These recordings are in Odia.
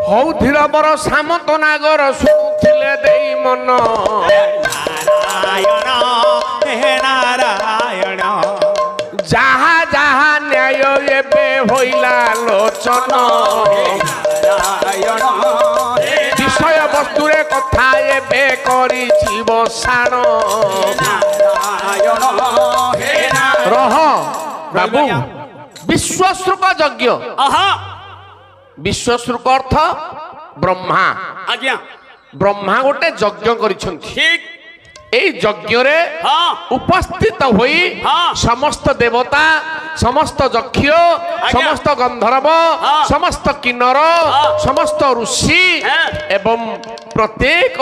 ହଉ ଧୀର ବର ସାମନ୍ତ ନାଗର ଶୁଣୁଥିଲେ ଦେଇ ମନ ନାରାୟଣ ହେ ନାରାୟଣ ଯାହା ଯାହା ନ୍ୟାୟ ଏବେ ହୋଇଲା ଲୋଚନ ନାରାୟଣ ବିଷୟ ବସ୍ତୁରେ କଥା ଏବେ କରିଛି ବସାଣ ନାରାୟଣ ହେ ରହ ବାବୁ ବିଶ୍ୱଶ୍ରୁକ ଯଜ୍ଞ ବିଶ୍ୱଶ୍ରୁକ ଅର୍ଥ ବ୍ରହ୍ମା ଆଜ୍ଞା ବ୍ରହ୍ମା ଗୋଟେ ଯଜ୍ଞ କରିଛନ୍ତି ଠିକ এই যজ্ঞরে উপস্থিত হই সমস্ত দেবতা সমস্ত যক্ষ সমস্ত গন্ধর্ব সমস্ত কিন্নর সমস্ত ঋষি এবং প্রত্যেক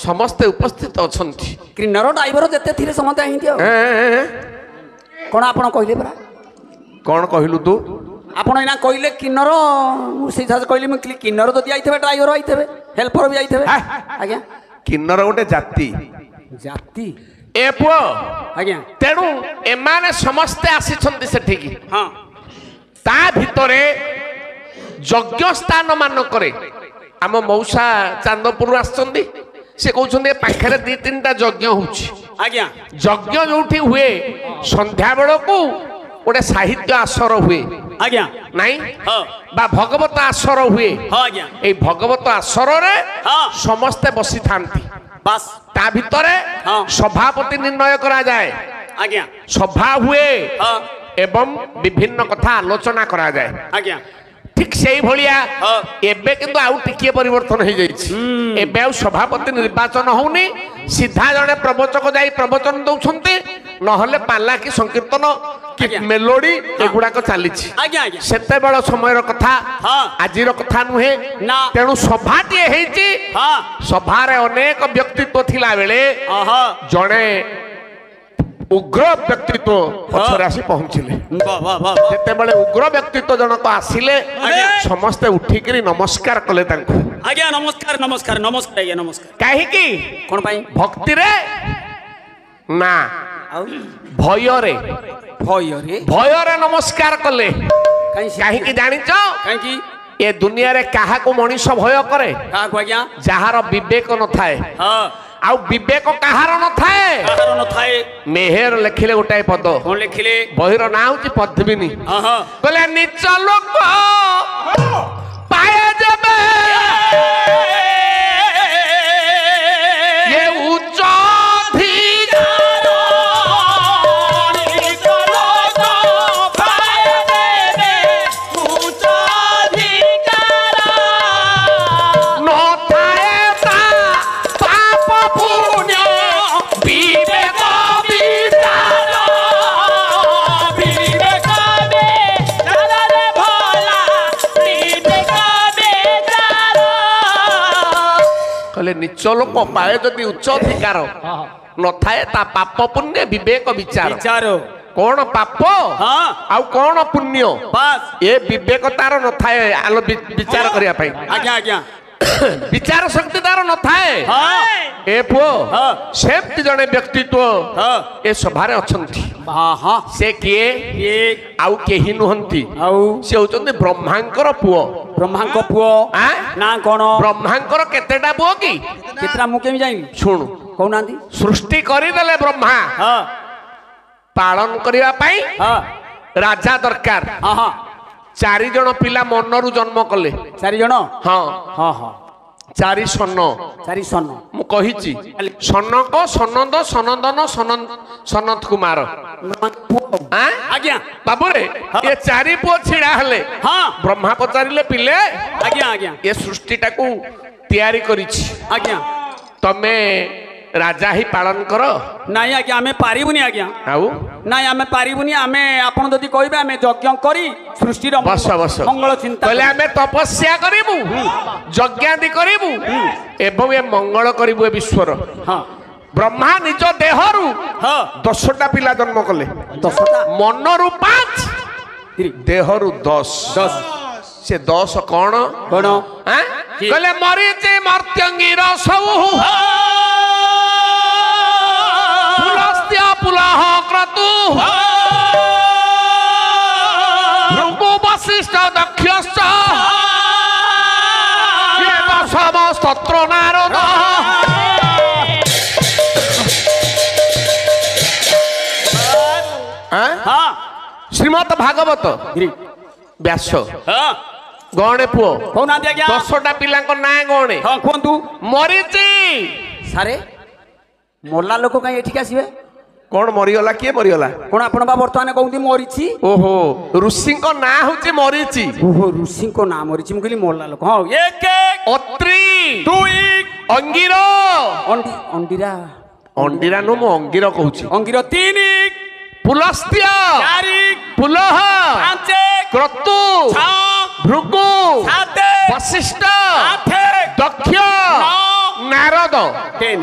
সমস্তে উপস্থিত অছন্তি কিন্নর ড্রাইভর যেতে থিলে সমতে আহিতি কোন আপন কইলে পরা কোন কহিলু তু আপন এনা কইলে কিন্নর সেই সাথে কইলে মু কিন্নর যদি আইথবে ড্রাইভর আইথবে হেল্পর বি আইথবে আজ্ঞা কিন্নর গোটে জাতি জাতি এ পুଅ আজ্ঞা তেণু এমানে সমস্তে আসিছন্তি সেঠিকি হ্যাঁ তা ভিতরে যজ্ঞ স্থান মানকরে আম মৌসা চান্দপুর আসছন্তি সে কৌছন্তি পাখরে দুই তিনটা যজ্ঞ হচ্ছে আজ্ঞা যজ্ঞ যোউঠি হুয়ে সন্ধ্যা বেড়কু গোটে সাহিত্য আসর হুয়ে আজ্ঞা নাই হ্যাঁ বা ভগবত আসর হুয়ে হ্যাঁ আজ্ঞা এই ভগবত আসরে হ্যাঁ সমস্তে বসি থাকি বাস তা ভিতরে হ্যাঁ সভাপতি নির্ণয় করা যায় আজ্ঞা সভা হুয়ে হ্যাঁ এবং বিভিন্ন কথা আলোচনা করা যায় আজ্ঞা ঠিক সেই ভলিয়া হ্যাঁ এবে কিন্তু আউ টিকিয়ে পরিবর্তন হয়ে যাইছি এবে আউ সভাপতি নির্বাচন হউনি সিধা জনে প্রবচক যাই প্রবচন দউছন্তি নহলে পালা কি সংকীর্তন কি মেলোডি এগুড়াক চালিছি আজ্ঞা আজ্ঞা সেতেবেଳ সময়ের কথা হ্যাঁ আজির কথা নুহে না তেণু সভাটিয়ে ହେଇଛି হ্যাঁ সভারে অনেক ব্যক্তিত্ব থিলা বেলে আহা জনে উগ্র ব্যক্তিত্ব পছরে আসি পৌঁছিলে বাহ বাহ বাহ যেতেবেলে উগ্র ব্যক্তিত্ব জনক আসিলে সমস্তে উঠিকি নমস্কার কলে তাঙ্কু আজ্ঞা নমস্কার নমস্কার নমস্কার আজ্ঞা নমস্কার কাহিকি কোন পাই ভক্তিরে না আউ ভয়রে ভয়রে ভয়রে নমস্কার কলে কাহিকি জানিছ কাহিকি এ দুনিয়ারে কাহাকু মଣିଷ ভয় করে কাহাকু আজ্ঞা যাହାର ବିବେକ ନଥାଏ হ্যাঁ ଆଉ ବିବେକ କାହାର ନଥାଏ କାହାର ନଥାଏ ମେହେର ଲେଖିଲେ ଗୋଟାଏ ପଦ କଣ ଲେଖିଲେ ବହିର ନାଁ ହଉଛି ପଦ୍ମିନୀ ଆହା କହିଲେ ନିଚ ଲୋକ ପାଏ ଯେବେ ଏ ଉଚ୍ଚ ଅଧିକାର ନିଚ ଲୋକ ପାଏ ଦେବେ ଉଚ୍ଚ ଅଧିକାର ନଥାଏ ତା ପାପ ପୁଣ୍ୟ ବିବେକ ବିଚାର ବିବେକ ବିଚାରରେ ଭଲା ବିବେକ ବିଚାର କହିଲେ ନିଚ ଲୋକ ପାଏ ଯଦି ଉଚ୍ଚ ଅଧିକାର ନଥାଏ ତା ପାପ ପୁଣ୍ୟ ବିବେକ ବିଚାର ବିଚାର କଣ ପାପ ହଁ ଆଉ କଣ ପୁଣ୍ୟ ବାସ୍ ଏ ବିବେକ ତାର ନଥାଏ ଆଲୋ ବିଚାର କରିବା ପାଇଁ ଆଜ୍ଞା ଆଜ୍ଞା ବିଚାର ଶକ୍ତି ତାର ନଥାଏ ହଁ ଏ ପୁଅ ହଁ ସେମିତି ଜଣେ ବ୍ୟକ୍ତିତ୍ବ ହଁ ଏ ସଭାରେ ଅଛନ୍ତି ହଁ ସେ କିଏ ଇଏ ଆଉ କେହି ନୁହନ୍ତି ଆଉ ସେ ହଉଛନ୍ତି ବ୍ରହ୍ମାଙ୍କର ପୁଅ ବ୍ରହ୍ମାଙ୍କ ପୁଅ ଆଁ? ନା କଣ ବ୍ରହ୍ମାଙ୍କର କେତେଟା ପୁଅ କି କେତେଟା ମୁଁ କେମିତି ଜାଣିବି ଶୁଣୁ କହୁନାହାନ୍ତି ସୃଷ୍ଟି କରିଦେଲେ ବ୍ରହ୍ମା ହଁ ପାଳନ କରିବା ପାଇଁ ହଁ ରାଜା ଦରକାର ହଁ ହଁ 4 ଜଣ ପିଲା ମନରୁ ଜନ୍ମ କଲେ 4 ଜଣ ହଁ ହଁ ହଁ 4 ସନ 4 ସନ ମୁଁ କହିଛି ସନକ ସନନ୍ଦ ସନନ୍ଦନ ସନତ କୁମାର ଆଁ? ଆଜ୍ଞା ବାବୁରେ ଏ 4 ପୁଅ ଛିଡା ହେଲେ ହଁ ବ୍ରହ୍ମା ପଚାରିଲେ ପିଲେ ଆଜ୍ଞା ଆଜ୍ଞା ଏ ସୃଷ୍ଟିଟାକୁ ତିଆରି କରିଛି ଆଜ୍ଞା ତମେ ରାଜା ହିଁ ପାଳନ କର ନାଇଁ ଆଜ୍ଞା ଆମେ ପାରିବୁନି ଆଜ୍ଞା ଆଉ ନାଇଁ ଆମେ ପାରିବୁନି ଆମେ ଆପଣ ଯଦି କହିବେ ଆମେ ଯଜ୍ଞ କରି ସୃଷ୍ଟିର ବସ ବସ ମଙ୍ଗଳ ଚିନ୍ତା କହିଲେ ଆମେ ତପସ୍ୟା କରିବୁ ଯଜ୍ଞାଦି କରିବୁ ଏବଂ ଏ ମଙ୍ଗଳ କରିବୁ ଏ ବିଶ୍ୱର ହଁ ବ୍ରହ୍ମା ନିଜ ଦେହରୁ ହଁ 10ଟା ପିଲା ଜନ୍ମ କଲେ 10ଟା ମନରୁ 5 ଦେହରୁ 10 ସେ 10 କଣ କଣ ଆଁ? କହିଲେ ମରିଚି ମର୍ତ୍ୟଙ୍ଗୀର ସବୁ ପୁଲସ୍ତ୍ୟ ପୁଲହ କ୍ରତୁ ଭୃଗୁ ବଶିଷ୍ଠ ଦକ୍ଷଶ୍ଚ ସ୍ତୋତ୍ର ନାରଦ ଶ୍ରୀମଦ ଭାଗବତ ବ୍ୟାସ ଗଣେ ପୁଅ କହୁନାହାନ୍ତି ଆଜ୍ଞା 10ଟା ପିଲାଙ୍କ ନାଁ ଗଣେ କୁହନ୍ତୁ ମରିଚି ସାରେ ମଲା ଲୋକ କାହିଁ ଏଠିକି ଆସିବେ କଣ ମରିଗଲା କିଏ ମରିଗଲା କଣ ଆପଣ ବା ବର୍ତ୍ତମାନ କହୁଛନ୍ତି ମରିଛି ଓହୋ ଋଷିଙ୍କ ନାଁ ହଉଛି ମରିଚି ଓହୋ ଋଷିଙ୍କ ନାଁ ମରିଛି ମୁଁ କହିଲି ମଲା ଲୋକ ହଁ ଏକ ଅତ୍ରି ଦୁଇ ଅଙ୍ଗିର ଅଣ୍ଡିରା ଅଣ୍ଡିରା ନୁ ମୁଁ ଅଙ୍ଗିର କହୁଛି ଅଙ୍ଗିର ତିନି ପୁଲସ୍ତ୍ୟ ଚାରି ପୁଲହ ପାଞ୍ଚ କ୍ରତୁ ଛଅ ଭୃଗୁ ସାତ ବଶିଷ୍ଠ ଆଠ ଦକ୍ଷ ନଅ ନାରଦ 10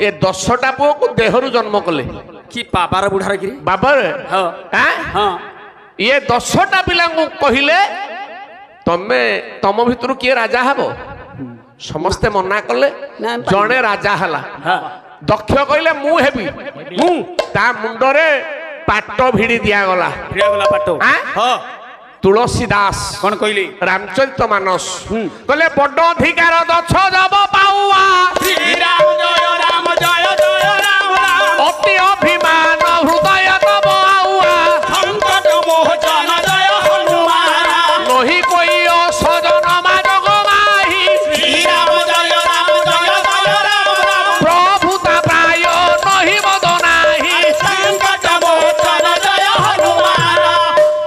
ଏ 10ଟା ପୁଅକୁ ଦେହରୁ ଜନ୍ମ କଲେ କି ବାବାର ବୁଢାର କିରି ବାବାରେ ହଁ ହଁ ଇଏ 10ଟା ପିଲାଙ୍କୁ କହିଲେ ତମେ ତମ ଭିତରୁ କିଏ ରାଜା ହବ ସମସ୍ତେ ମନା କଲେ ଜଣେ ରାଜା ହେଲା ଦକ୍ଷ କହିଲେ ମୁଁ ହେବି ମୁଁ ତା ମୁଣ୍ଡରେ ପାଟ ଭିଡି ଦିଆଗଲା ତୁଳସୀ ଦାସ କଣ କହିଲି ରାମଚରିତ ମାନସ କହିଲେ ବଡ ଅଧିକାର ଦଛ ଜବ ପାଉଆ ଅତି ଅଭିମାନ ହୃଦୟ ତବ ଆଉଆ ନହି କୋଇ ସଜନ ମାଜଗ ମାହି ପ୍ରଭୁତା ପ୍ରାୟ ନହି ମଦ ନାହିଁ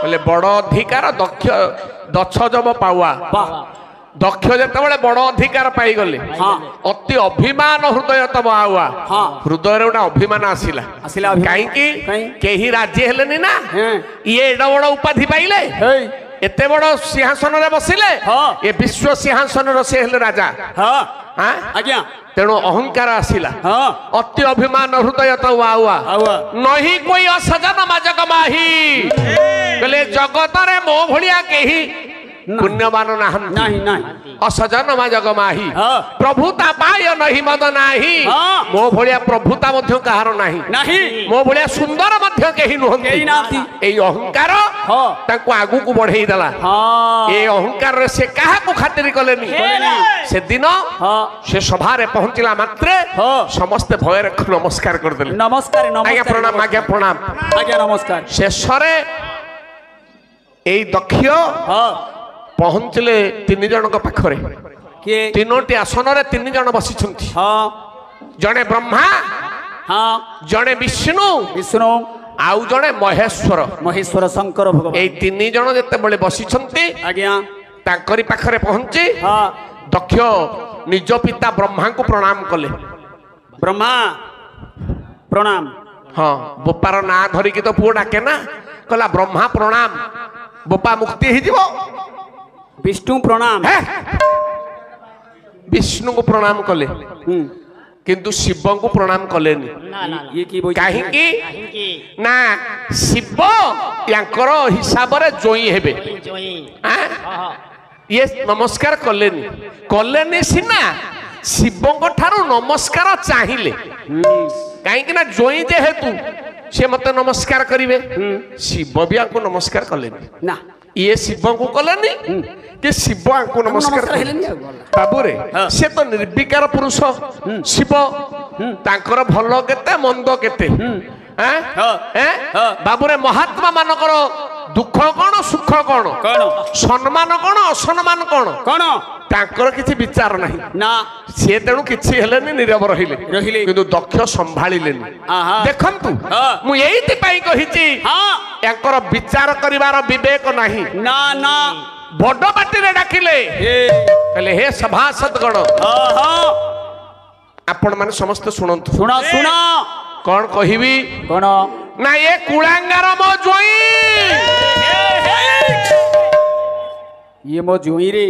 କହିଲେ ବଡ ଅଧିକାର ଦଛ ଜବ ପାଉଆ ଦକ୍ଷ ଯେତେବେଳେ ବଡ ଅଧିକାର ପାଇଗଲେ ଅତି ଅଭିମାନ ହୃଦୟ ତବ ଆଉଆ ହୃଦୟରେ ଗୋଟେ ଅଭିମାନ ଆସିଲା କାହିଁକି କେହି ରାଜି ହେଲେନି ନା ଇଏ ଏଡ ବଡ ଉପାଧି ପାଇଲେ ଏତେ ବଡ ସିଂହାସନରେ ବସିଲେ ଏ ବିଶ୍ୱ ସିଂହାସନର ସେ ହେଲେ ରାଜା ଆଜ୍ଞା ତେଣୁ ଅହଙ୍କାର ଆସିଲା ଅତି ଅଭିମାନ ହୃଦୟ ତବ ଆଉଆ ନହି କୋଇ ଅସଜନ ମାଜକ ମାହି କହିଲେ ଜଗତରେ ମୋ ଭଳିଆ କେହି ପୁଣ୍ୟବାନ ନାହାନ୍ତି ଅସଜନ ମାଜକ ମାହି ପ୍ରଭୁତା ପାୟ ନାହିଁ ମଦ ନାହିଁ ମୋ ଭଳିଆ ପ୍ରଭୁତା ମଧ୍ୟ କାହାର ନାହିଁ ମୋ ଭଳିଆ ସୁନ୍ଦର ମଧ୍ୟ କେହି ନୁହନ୍ତି ଏଇ ଅହଙ୍କାର ତାଙ୍କୁ ଆଗକୁ ବଢେଇ ଦେଲା ଏ ଅହଙ୍କାରରେ ସେ କାହାକୁ ଖାତିର କଲେନି ସେଦିନ ସେ ସଭାରେ ପହଞ୍ଚିଲା ମାତ୍ରେ ସମସ୍ତେ ଭୟରେ ନମସ୍କାର କରିଦେଲେ ଆଜ୍ଞା ପ୍ରଣାମ ଆଜ୍ଞା ପ୍ରଣାମ ଆଜ୍ଞା ନମସ୍କାର ଶେଷରେ ଏଇ ଦକ୍ଷ ପହଞ୍ଚିଲେ 3 ଜଣଙ୍କ ପାଖରେ 3ଟି ଆସନରେ 3 ଜଣ ବସିଛନ୍ତି ଜଣେ ବ୍ରହ୍ମା ଜଣେ ବିଷ୍ଣୁ ଆଉ ଜଣେ ମହେଶ୍ୱର ଶଙ୍କର ଭଗବାନ ଏଇ 3 ଜଣ ଯେତେବେଳେ ବସିଛନ୍ତି ଆଜ୍ଞା ତାଙ୍କରି ପାଖରେ ପହଞ୍ଚି ଦକ୍ଷ ନିଜ ପିତା ବ୍ରହ୍ମାଙ୍କୁ ପ୍ରଣାମ କଲେ ବ୍ରହ୍ମା ପ୍ରଣାମ ବୋପାର ନାଁ ଧରିକି ତ ପୁଅ ଡାକେ ନା କହିଲା ବ୍ରହ୍ମା ପ୍ରଣାମ ବୋପା ମୁକ୍ତି ହେଇଯିବ विष्णु प्रणाम विष्णु को प्रणाम कले किंतु शिव को प्रणाम कलेनी कहीं ना शिव यांकर हिसाब रे जोई हेबे ये नमस्कार कलेनी कलेनी सिना शिव को ठारो नमस्कार चाहिए कहीं ना जोई जेहेतु से मत नमस्कार करिवे शिव भी आपको नमस्कार कलेनी ना ये शिव को कलेनी कि शिव को नमस्कार बाबू रे से तो निर्विकार पुरुष शिव तांकर भलो केते मंद केते बाबू रे महात्मा मानकर दुख कौन सुख कौन सम्मान कौन असम्मान कौन तांकर किछि विचार नहीं ना से तेणु किछि हेलेनी नीरव रहिले किंतु दक्ष संभाळिलेनी देखंतु मु एइति पई कहिछि यांकर विचार करिवार विवेक नहीं ना ना बड़ पार्टी रे डाकिले कहले हे सभासद गण आपण माने समस्त सुनंतु सुना सुना कौन कहिबी कौन ना ये कुळांगार मो जोई ये मो जोई रे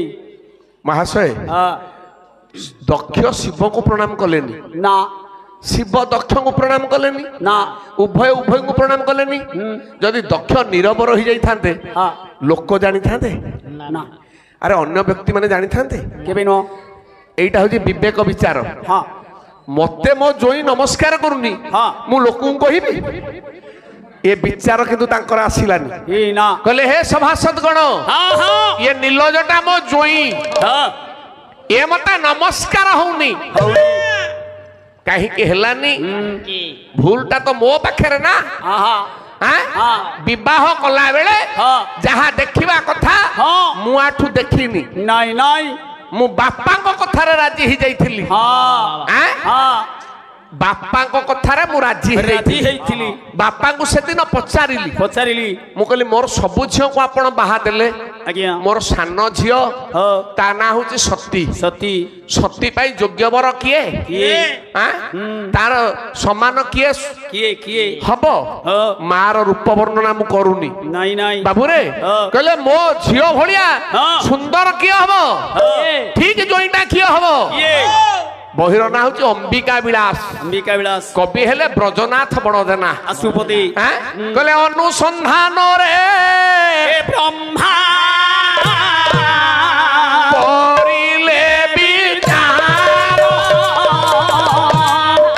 महाशय दक्ष शिव को प्रणाम कलेनी ना शिव दक्ष को प्रणाम कलेनी ना उभय को प्रणाम कलेनी जदि दक्ष नीरव रही जाई थांते लोक जानी थांते ना अरे अन्य व्यक्ति माने जानी थांते केबे नो एटा होजी विवेक विचार हां मते मो जोई नमस्कार करूनी मु लोक कहिबी ये विचार किंतु तांकर आसिलानी ए ना कहले हे सभासद गण ये नीलजटा मो जोई ଏ ମତେ ନମସ୍କାର ହଉନି କାହିଁକି ହେଲାନି ଭୁଲଟା ତ ମୋ ପାଖରେ ନା ବିବାହ କଲା ବେଳେ ଯାହା ଦେଖିବା କଥା ମୁଁ ଆଠୁ ଦେଖିନି ନାଇଁ ନାଇଁ ମୁଁ ବାପାଙ୍କ କଥାରେ ରାଜି ହେଇଯାଇଥିଲି ବାପାଙ୍କ କଥାରେ ମୁଁ ରାଜି ହେଇଯାଇଥିଲି ବାପାଙ୍କୁ ସେଦିନ ପଚାରିଲି ମୁଁ କହିଲି ମୋର ସବୁ ଝିଅକୁ ଆପଣ ବାହା ଦେଲେ ମୋର ସାନ ଝିଅ ତା ନାଁ ହଉଛି ସତୀ ପାଇଁ ଯୋଗ୍ୟ ବର କିଏ ତାର ସମାନ କିଏ ହବ ମାର ରୂପ ବର୍ଣ୍ଣନା ମୁଁ କରୁନି ବାବୁରେ କହିଲେ ମୋ ଝିଅ ଭଳିଆ ସୁନ୍ଦର କିଏ ହବ ଠିକ ଜଇଁଟା କିଏ ହବ ବହିର ନାଁ ହଉଛି ଅମ୍ବିକା ବିଳାସ କବି ହେଲେ ବ୍ରଜନାଥ ବଡ଼ଦେନା ଆଶୁପତି କହିଲେ ଅନୁସନ୍ଧାନରେ ବ୍ରହ୍ମା କରିଲେ ବିଚାର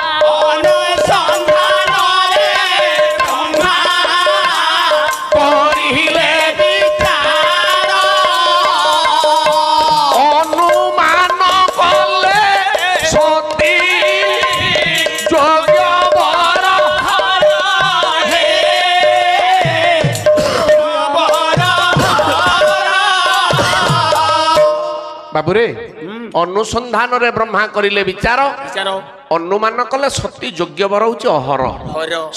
ଅନୁସନ୍ଧାନରେ ବ୍ରହ୍ମା କରିଲେ ବିଚାର ଅନୁମାନ କଲେ ସତୀ ଯୋଗ୍ୟ ବର ବାବୁରେ ଅନୁସନ୍ଧାନରେ ବ୍ରହ୍ମା କରିଲେ ବିଚାର ଅନୁମାନ କଲେ ସତୀ ଯୋଗ୍ୟ ବର ହଉଛି ଅହର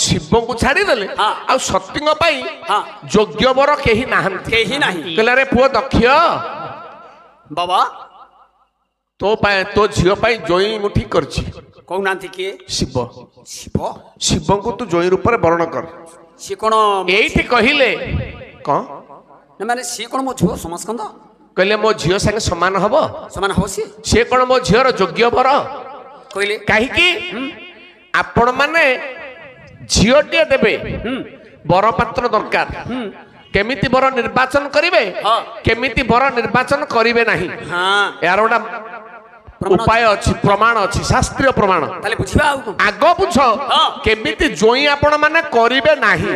ଶିବଙ୍କୁ ଛାଡ଼ିଦେଲେ ଆଉ ସତୀଙ୍କ ପାଇଁ ଯୋଗ୍ୟ ବର କେହି ନାହାନ୍ତି କହିଲେ ରେ ପୁଅ ଦକ୍ଷ ବାବା ତୋ ଝିଅ ପାଇଁ ଜଇଁ ମୁଁ ଠିକ କରିଛି କହୁନାହାନ୍ତି କିଏ ଶିବଙ୍କୁ ତୁ ଜଇଁ ରୂପରେ ବରଣ କର ସିଏ କଣ ଏଇଠି କହିଲେ କଣ ମାନେ ସିଏ କଣ ମୋ ଝିଅ ସମାସ୍କନ୍ଦ କହିଲେ ମୋ ଝିଅ ସାଙ୍ଗେ ସମାନ ହବ ସିଏ କଣ ମୋ ଝିଅର ଯୋଗ୍ୟ ବର କହିଲେ କାହିଁକି ଆପଣ ମାନେ ଝିଅଟିଏ ଦେବେ ବରପାତ୍ର ଦରକାର କେମିତି ବର ନିର୍ବାଚନ କରିବେ କେମିତି ବର ନିର୍ବାଚନ କରିବେ ନାହିଁ ଏହାର ଗୋଟେ ଉପାୟ ଅଛି ପ୍ରମାଣ ଅଛି ଶାସ୍ତ୍ରୀୟ ପ୍ରମାଣ ଆଗ ବୁଝ କେମିତି ଜଇଁ ଆପଣ ମାନେ କରିବେ ନାହିଁ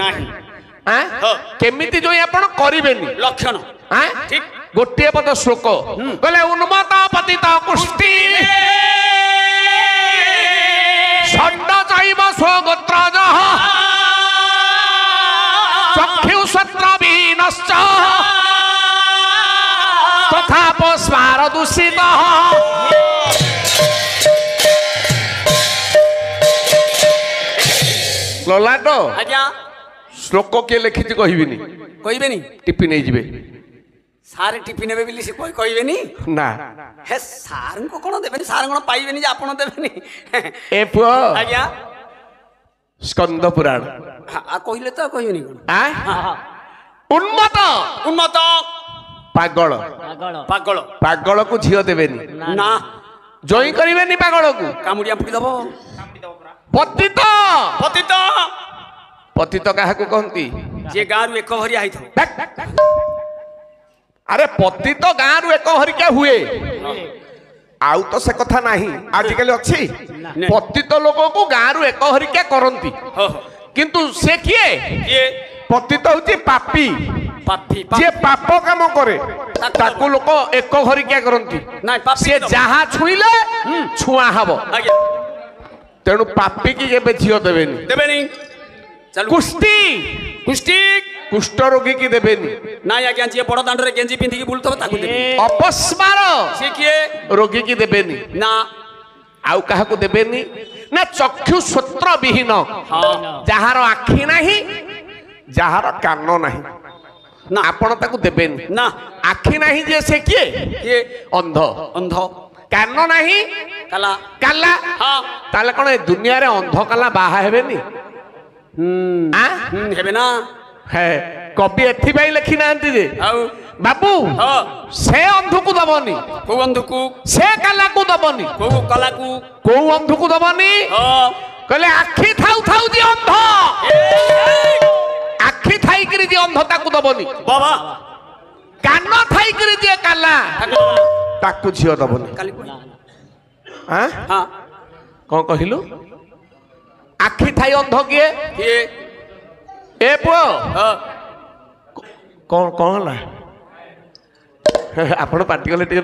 କେମିତି ଜଇଁ ଆପଣ କରିବେନି ଲକ୍ଷଣ ଗୋଟିଏ ପଦ ଶ୍ଲୋକ କହିଲେ ଉନ୍ମତ ପତିତ କୁଷ୍ଟି ଷଣ୍ଡ ଚୈବ ସ୍ୱଗୋତ୍ରଜ ଚକ୍ଷୁଷତ୍ର ବିନଶ୍ଚ ତଥା ପସ୍ମାର ଦୂଷିତ ଲଲାଟ ଶ୍ଲୋକ କିଏ ଲେଖିଛି କହିବେନି ଟିପି ନେଇଯିବେ ସାର୍ ଟିପି ନେବେ ବୋଲି ସେ କହିବେନି ନା ହେ ସାର୍ଙ୍କୁ କଣ ଦେବେନି ସାର୍ କଣ ପାଇବେନି ଯେ ଆପଣ ଦେବେନି ଏ ପୁଅ ଆଜ୍ଞା ସ୍କନ୍ଦ ପୁରାଣ କହିଲେ ତ କହିବେନି କଣ ଉନ୍ମତ ପାଗଳକୁ ଝିଅ ଦେବେନି ନା ଜଇଁ କରିବେନି ପାଗଳକୁ କାମୁଡ଼ିଆ ଫୁଟି ଦବ ପତିତ କାହାକୁ କହନ୍ତି ଯିଏ ଗାଁରୁ ଏକ ହରିଆ ହେଇଥିବ ଆରେ ପତିତ ଗାଁରୁ ଏକ ହରିକା ହୁଏ ଆଉ ତ ସେ କଥା ନାହିଁ ଆଜିକାଲି ଅଛି ପତିତ ଲୋକକୁ ଗାଁରୁ ଏକ ହରିକା କରନ୍ତି କିନ୍ତୁ ସେ କିଏ ପତିତ ହଉଛି ପାପୀ ଯିଏ ପାପ କାମ କରେ ତାକୁ ଲୋକ ଏକ ହରିକା କରନ୍ତି ସିଏ ଯାହା ଛୁଇଁଲେ ଛୁଆଁ ହବ ତେଣୁ ପାପୀ କି କେବେ ଝିଅ ଦେବେନି କୁଷ୍ଠ ରୋଗୀ କି ଦେବେନି ନାଇଁ ଆଜ୍ଞା ଯିଏ ବଡ ଦାଣ୍ଡରେ ଗେଞ୍ଜି ପିନ୍ଧିକି ବୁଲୁଥିବ ତାକୁ ଦେବେ ଅପସ୍ମାର ସେ କିଏ ରୋଗୀ କି ଦେବେନି ନା ଆଉ କାହାକୁ ଦେବେନି ନା ଚକ୍ଷୁ ସ୍ୱତ୍ର ବିହୀନ ଯାହାର ଆଖି ନାହିଁ ଯାହାର କାନ ନାହିଁ ନା ଆପଣ ତାକୁ ଦେବେନି ନା ଆଖି ନାହିଁ ଯେ ସେ କିଏ ଅନ୍ଧ କାନ ନାହିଁ କାଲା ତାହେଲେ କଣ ଏ ଦୁନିଆରେ ଅନ୍ଧ କାଲା ବାହା ହେବେନି ହେବେ ନା କବି ଏଥିପାଇଁ ଲେଖି ନାହାନ୍ତି ଯେ ବାବୁ ସେ ଅନ୍ଧକୁ ଦବନି କୋଉ ଅନ୍ଧକୁ ସେ କାଲାକୁ ଦବନି କୋଉ ଅନ୍ଧକୁ ଦବନି କହିଲେ ଆଖି ଥାଉ ଯେ ଅନ୍ଧ ଆଖି ଥାଇକିରି ଯେ ଅନ୍ଧ ତାକୁ ଦବନି ବାବା କାନ ଥାଇକିରି ଯେ କାଲା ତାକୁ ଝିଅ ଦବନି କଣ କହିଲୁ ଆଖି ଥାଇ ଅନ୍ଧ କିଏ ଏ ପୁଅ କଣ ହେଲା ଆପଣ ପାଟି କଲେ ଟିକେ